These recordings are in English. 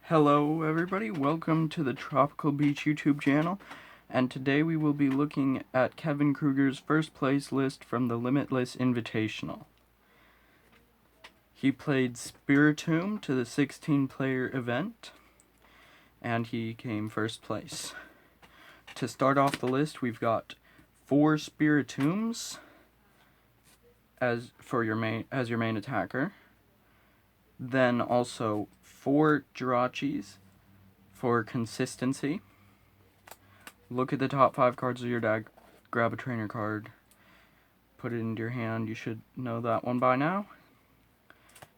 Hello everybody, welcome to the Tropical Beach YouTube channel, and today we will be looking at Kevin Kruger's first place list from the Limitless Invitational. He played Spiritomb to the 16-player event, and he came first place. To start off the list, we've got 4 Spiritombs as your main attacker. Then also 4 Jirachis for consistency. Look at the top 5 cards of your deck, grab a trainer card, put it into your hand. You should know that one by now.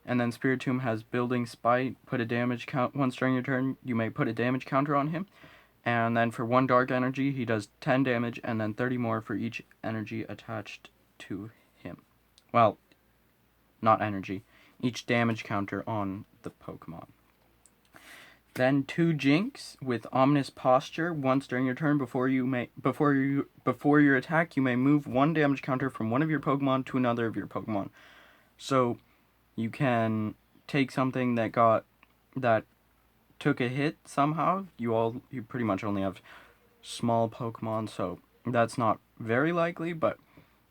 And then Spiritomb has Building Spite, put a damage count once during your turn. You may put a damage counter on him. And then for 1 dark energy, he does 10 damage and then 30 more for each energy attached to him. Well, not energy. Each damage counter on the Pokemon. Then 2 Jinx with Ominous Posture. Once during your turn, before your attack, you may move 1 damage counter from one of your Pokemon to another of your Pokemon. So you can take something that took a hit somehow. You pretty much only have small Pokemon, so that's not very likely. But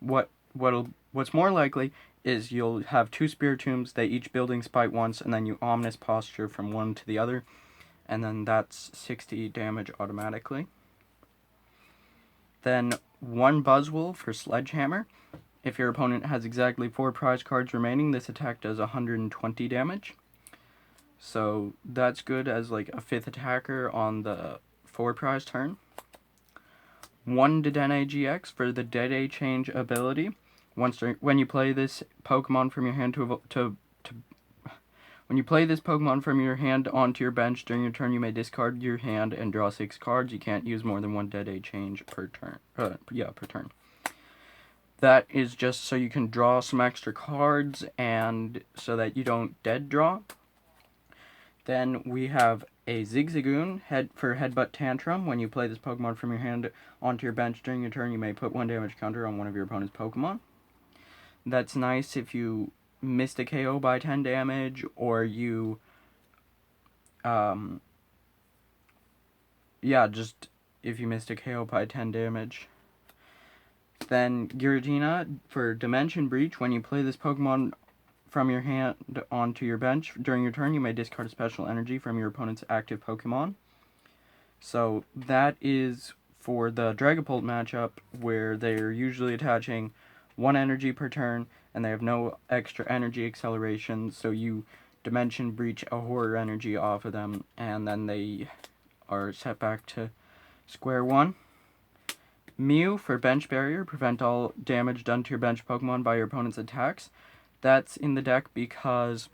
what's more likely is you'll have 2 Spiritombs. They each Building Spite once, and then you Ominous Posture from one to the other. And then that's 60 damage automatically. Then 1 Buzzwole for Sledgehammer. If your opponent has exactly 4 prize cards remaining, this attack does 120 damage. So that's good as like a 5th attacker on the 4 prize turn. 1 Dedenne GX for the Dede Change ability. When you play this Pokemon from your hand when you play this Pokemon from your hand onto your bench during your turn, you may discard your hand and draw 6 cards. You can't use more than 1 Dede Change per turn. Per turn. That is just so you can draw some extra cards and so that you don't dead draw. Then we have a Zigzagoon for Headbutt Tantrum. When you play this Pokemon from your hand onto your bench during your turn, you may put 1 damage counter on one of your opponent's Pokemon. That's nice if you missed a KO by 10 damage, or you, just if you missed a KO by 10 damage. Then Giratina for Dimension Breach. When you play this Pokemon from your hand onto your bench during your turn, you may discard a special energy from your opponent's active Pokemon. So that is for the Dragapult matchup, where they're usually attaching 1 energy per turn, and they have no extra energy acceleration, so you Dimension Breach a Horror energy off of them, and then they are set back to square one. Mew for Bench Barrier, prevent all damage done to your bench Pokemon by your opponent's attacks. That's in the deck because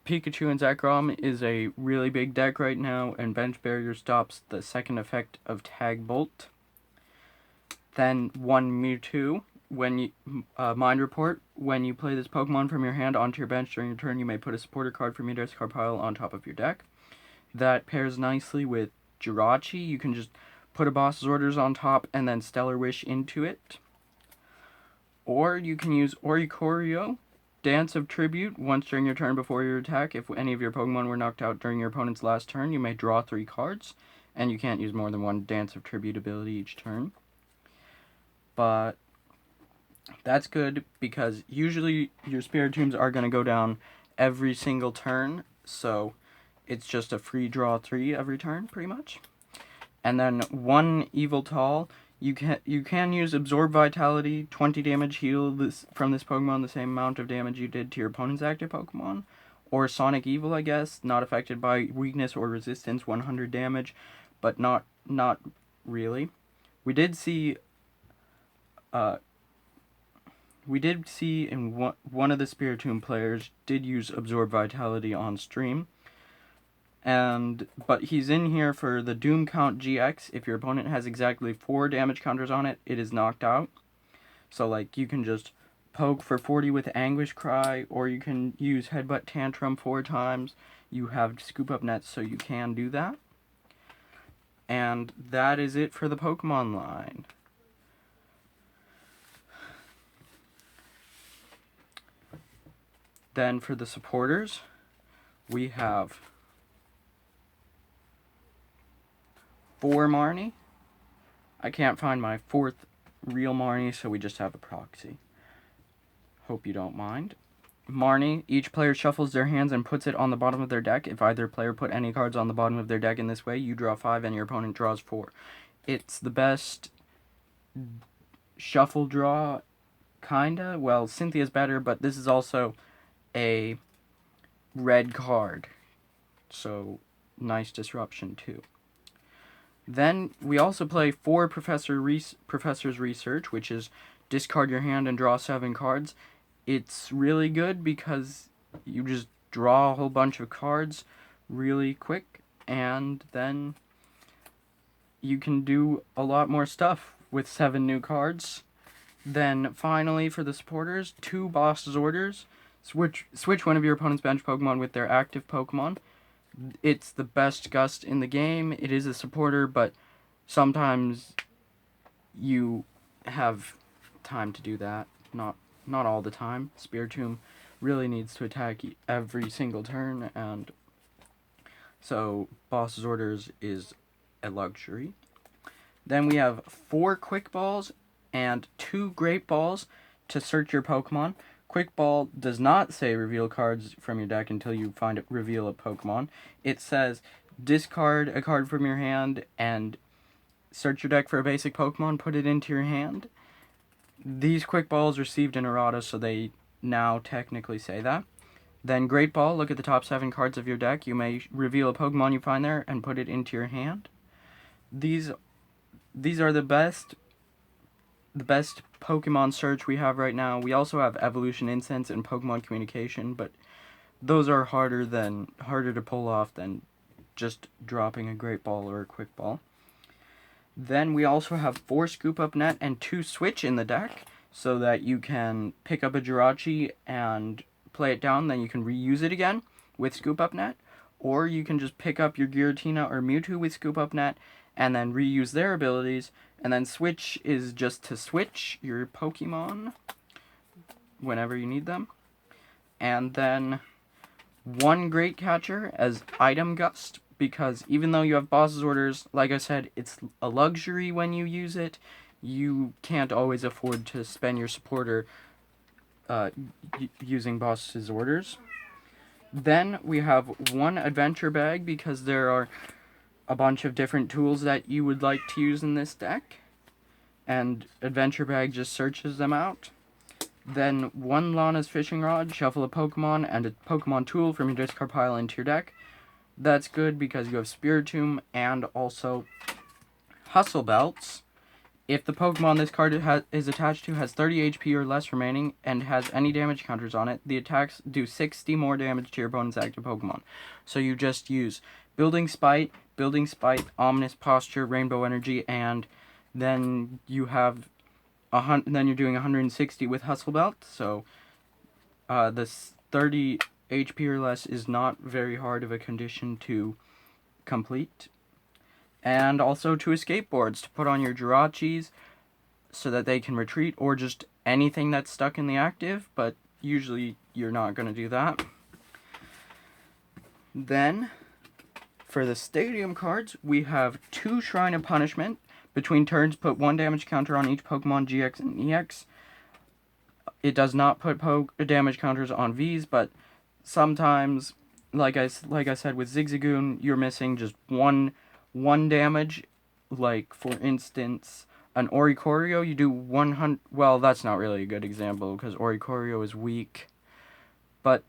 Pikachu and Zekrom is a really big deck right now, and Bench Barrier stops the second effect of Tag Bolt. Then 1 Mewtwo. Mind Report, when you play this Pokemon from your hand onto your bench during your turn, you may put a supporter card from your discard pile on top of your deck. That pairs nicely with Jirachi. You can just put a Boss's Orders on top and then Stellar Wish into it. Or you can use Oricorio, Dance of Tribute, once during your turn before your attack. If any of your Pokemon were knocked out during your opponent's last turn, you may draw 3 cards, and you can't use more than 1 Dance of Tribute ability each turn. But that's good because usually your Spiritombs are going to go down every single turn, so it's just a free draw 3 every turn, pretty much. And then 1 Yveltal. You can use Absorb Vitality, 20 damage heal from this Pokemon, the same amount of damage you did to your opponent's active Pokemon. Or Sonic Evil, I guess, not affected by weakness or resistance, 100 damage, but not really. We did see in one of the Spiritomb players did use Absorb Vitality on stream. But he's in here for the Doom Count GX. If your opponent has exactly 4 damage counters on it, it is knocked out. So like you can just poke for 40 with Anguish Cry, or you can use Headbutt Tantrum 4 times. You have Scoop Up Nets, so you can do that. And that is it for the Pokemon line. Then for the supporters, we have 4 Marnie. I can't find my 4th real Marnie, so we just have a proxy. Hope you don't mind. Marnie, each player shuffles their hands and puts it on the bottom of their deck. If either player put any cards on the bottom of their deck in this way, you draw 5 and your opponent draws 4. It's the best shuffle draw, kinda. Well, Cynthia's better, but this is also a red card, so nice disruption too. Then we also play 4 Professor's Research, which is discard your hand and draw 7 cards. It's really good because you just draw a whole bunch of cards really quick, and then you can do a lot more stuff with 7 new cards. Then finally, for the supporters, 2 Boss's Orders. Switch one of your opponent's bench Pokemon with their active Pokemon. It's the best gust in the game. It is a supporter, but sometimes you have time to do that. Not all the time. Spiritomb really needs to attack every single turn, and so Boss's Orders is a luxury. Then we have 4 Quick Balls and 2 Great Balls to search your Pokemon. Quick Ball does not say reveal cards from your deck until you reveal a Pokemon. It says discard a card from your hand and search your deck for a basic Pokemon, put it into your hand. These Quick Balls received an errata, so they now technically say that. Then Great Ball, look at the top 7 cards of your deck. You may reveal a Pokemon you find there and put it into your hand. These are the best Pokemon search we have right now. We also have Evolution Incense and Pokemon Communication, but those are harder to pull off than just dropping a Great Ball or a Quick Ball. Then we also have 4 Scoop Up Net and 2 Switch in the deck, so that you can pick up a Jirachi and play it down, then you can reuse it again with Scoop Up Net, or you can just pick up your Giratina or Mewtwo with Scoop Up Net and then reuse their abilities, and then Switch is just to switch your Pokemon whenever you need them. And then 1 Great Catcher as Item Gust, because even though you have Boss's Orders, like I said, it's a luxury when you use it. You can't always afford to spend your supporter using Boss's Orders. Then we have 1 Adventure Bag, because there are a bunch of different tools that you would like to use in this deck, and Adventure Bag just searches them out. Then 1 Lana's Fishing Rod, shuffle a Pokemon and a Pokemon tool from your discard pile into your deck. That's good because you have Spiritomb and also Hustle Belts. If the Pokemon this card is attached to has 30 HP or less remaining and has any damage counters on it, the attacks do 60 more damage to your opponent's active Pokemon. So you just use Building Spite, Ominous Posture, Rainbow Energy, and then you have then you're doing 160 with Hustle Belt. So this 30 HP or less is not very hard of a condition to complete. And also 2 escape boards to put on your Jirachis so that they can retreat, or just anything that's stuck in the active, but usually you're not going to do that. Then, for the Stadium cards, we have 2 Shrine of Punishment. Between turns, put 1 damage counter on each Pokemon GX and EX. It does not put damage counters on Vs, but sometimes, like I said with Zigzagoon, you're missing just one damage. Like, for instance, an Oricorio, you do 100... Well, that's not really a good example, because Oricorio is weak. But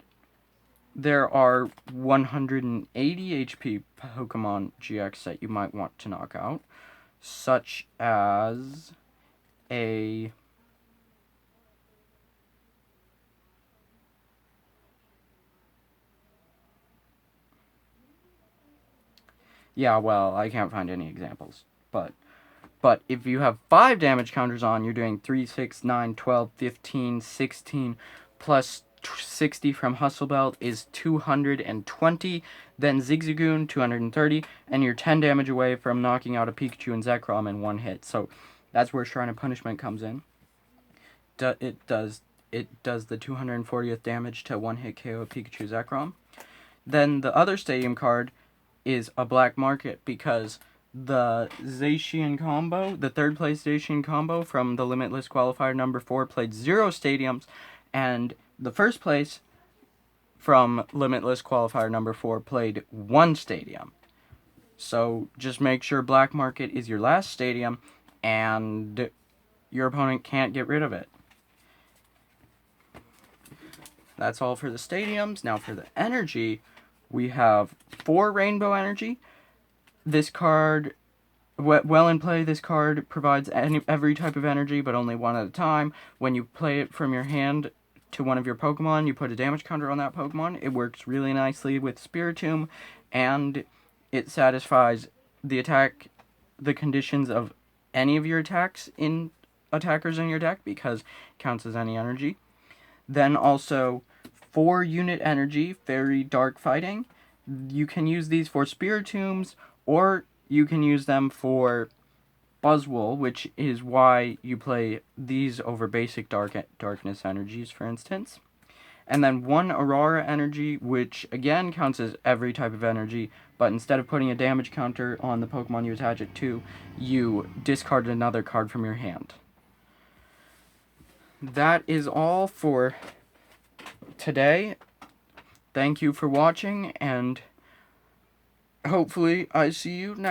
there are 180 HP Pokemon GX that you might want to knock out, such as a... Yeah, well, I can't find any examples. But if you have 5 damage counters on, you're doing 3, 6, 9, 12, 15, 16, plus 60 from Hustle Belt is 220. Then Zigzagoon, 230. And you're 10 damage away from knocking out a Pikachu and Zekrom in 1 hit. So that's where Shrine of Punishment comes in. It does the 240th damage to 1-hit KO of Pikachu Zekrom. Then the other Stadium card is a Black Market, because the Zacian combo, the third place Zacian combo from the Limitless qualifier number 4 played 0 stadiums, and the first place from Limitless qualifier number 4 played 1 stadium. So just make sure Black Market is your last stadium and your opponent can't get rid of it. That's all for the stadiums. Now for the energy, we have 4 Rainbow Energy. This card, well in play, this card provides every type of energy, but only one at a time. When you play it from your hand to one of your Pokemon, you put a damage counter on that Pokemon. It works really nicely with Spiritomb, and it satisfies the conditions of any of your attackers in your deck, because it counts as any energy. Then also 4 unit energy, Fairy Dark Fighting. You can use these for Spiritombs, or you can use them for Buzzwole, which is why you play these over basic darkness energies, for instance. And then 1 Aurora energy, which again counts as every type of energy, but instead of putting a damage counter on the Pokemon you attach it to, you discard another card from your hand. That is all for today. Thank you for watching, and hopefully I see you next